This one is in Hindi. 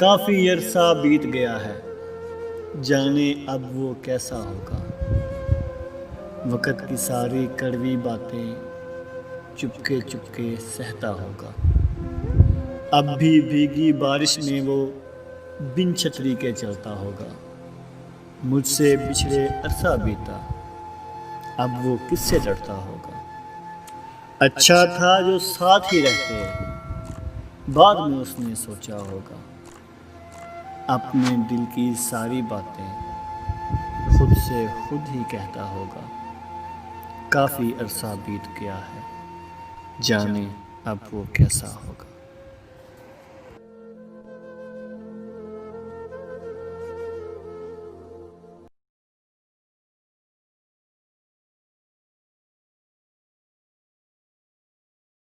काफ़ी अरसा बीत गया है, जाने अब वो कैसा होगा। वक़्त की सारी कड़वी बातें चुपके चुपके सहता होगा। अब भी भीगी बारिश में वो बिन छतरी के चलता होगा। मुझसे बिछड़े अरसा बीता, अब वो किससे लड़ता होगा। अच्छा था जो साथ ही रहते, बाद में उसने सोचा होगा। अपने दिल की सारी बातें खुद से खुद ही कहता होगा। काफ़ी अरसा बीत गया है, जाने अब वो कैसा होगा।